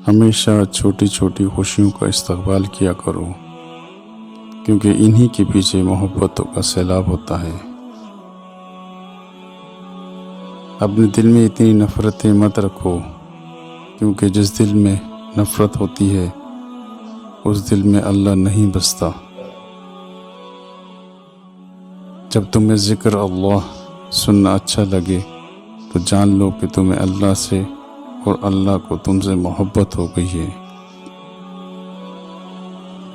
ہمیشہ چھوٹی چھوٹی خوشیوں کا استقبال کیا کرو، کیونکہ انہی کے پیچھے محبتوں کا سیلاب ہوتا ہے۔ اپنے دل میں اتنی نفرتیں مت رکھو، کیونکہ جس دل میں نفرت ہوتی ہے اس دل میں اللہ نہیں بستا۔ جب تمہیں ذکر اللہ سننا اچھا لگے تو جان لو کہ تمہیں اللہ سے اور اللہ کو تم سے محبت ہو گئی ہے۔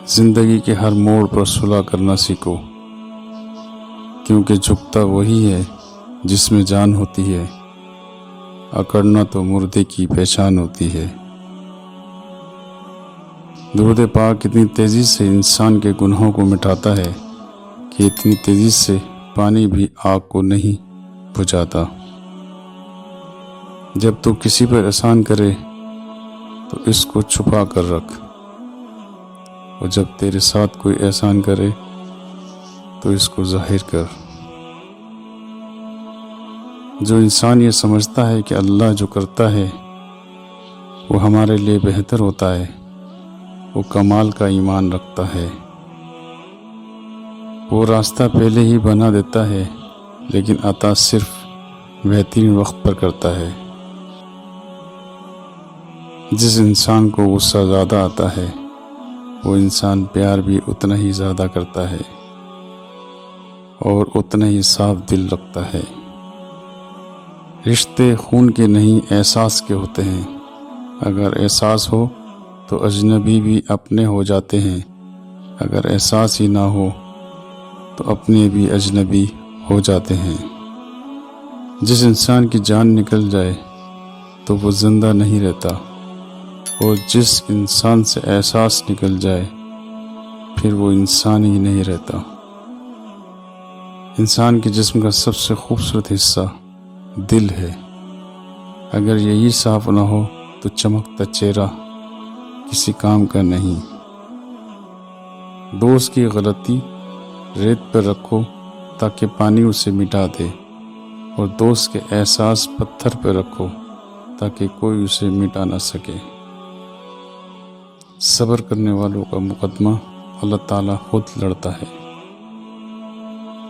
زندگی کے ہر موڑ پر صلح کرنا سیکھو، کیونکہ جھکتا وہی ہے جس میں جان ہوتی ہے، اکڑنا تو مردے کی پہچان ہوتی ہے۔ درود پاک اتنی تیزی سے انسان کے گناہوں کو مٹاتا ہے کہ اتنی تیزی سے پانی بھی آگ کو نہیں بجھاتا۔ جب تو کسی پر احسان کرے تو اس کو چھپا کر رکھ، اور جب تیرے ساتھ کوئی احسان کرے تو اس کو ظاہر کر۔ جو انسان یہ سمجھتا ہے کہ اللہ جو کرتا ہے وہ ہمارے لیے بہتر ہوتا ہے، وہ کمال کا ایمان رکھتا ہے۔ وہ راستہ پہلے ہی بنا دیتا ہے، لیکن عطا صرف بہترین وقت پر کرتا ہے۔ جس انسان کو غصہ زیادہ آتا ہے وہ انسان پیار بھی اتنا ہی زیادہ کرتا ہے اور اتنا ہی صاف دل رکھتا ہے۔ رشتے خون کے نہیں احساس کے ہوتے ہیں۔ اگر احساس ہو تو اجنبی بھی اپنے ہو جاتے ہیں، اگر احساس ہی نہ ہو تو اپنے بھی اجنبی ہو جاتے ہیں۔ جس انسان کی جان نکل جائے تو وہ زندہ نہیں رہتا، اور جس انسان سے احساس نکل جائے پھر وہ انسان ہی نہیں رہتا۔ انسان کے جسم کا سب سے خوبصورت حصہ دل ہے، اگر یہی صاف نہ ہو تو چمکتا چہرہ کسی کام کا نہیں۔ دوست کی غلطی ریت پر رکھو تاکہ پانی اسے مٹا دے، اور دوست کے احساس پتھر پر رکھو تاکہ کوئی اسے مٹا نہ سکے۔ صبر کرنے والوں کا مقدمہ اللہ تعالیٰ خود لڑتا ہے۔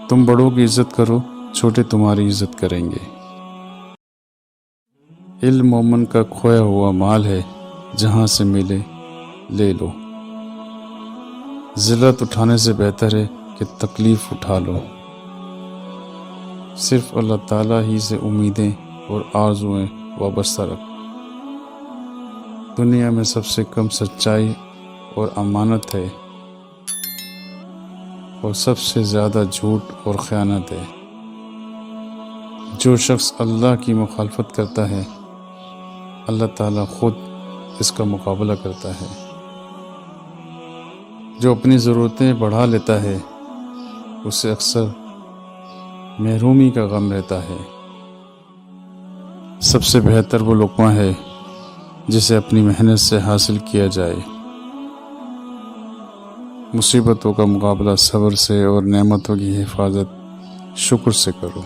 تم بڑوں کی عزت کرو، چھوٹے تمہاری عزت کریں گے۔ علم مومن کا کھویا ہوا مال ہے، جہاں سے ملے لے لو۔ ذلت اٹھانے سے بہتر ہے کہ تکلیف اٹھا لو۔ صرف اللہ تعالیٰ ہی سے امیدیں اور آرزویں وابستہ رکھ۔ دنیا میں سب سے کم سچائی اور امانت ہے، اور سب سے زیادہ جھوٹ اور خیانت ہے۔ جو شخص اللہ کی مخالفت کرتا ہے اللہ تعالیٰ خود اس کا مقابلہ کرتا ہے۔ جو اپنی ضرورتیں بڑھا لیتا ہے اسے اکثر محرومی کا غم رہتا ہے۔ سب سے بہتر وہ لقمہ ہے جسے اپنی محنت سے حاصل کیا جائے۔ مصیبتوں کا مقابلہ صبر سے اور نعمتوں کی حفاظت شکر سے کرو۔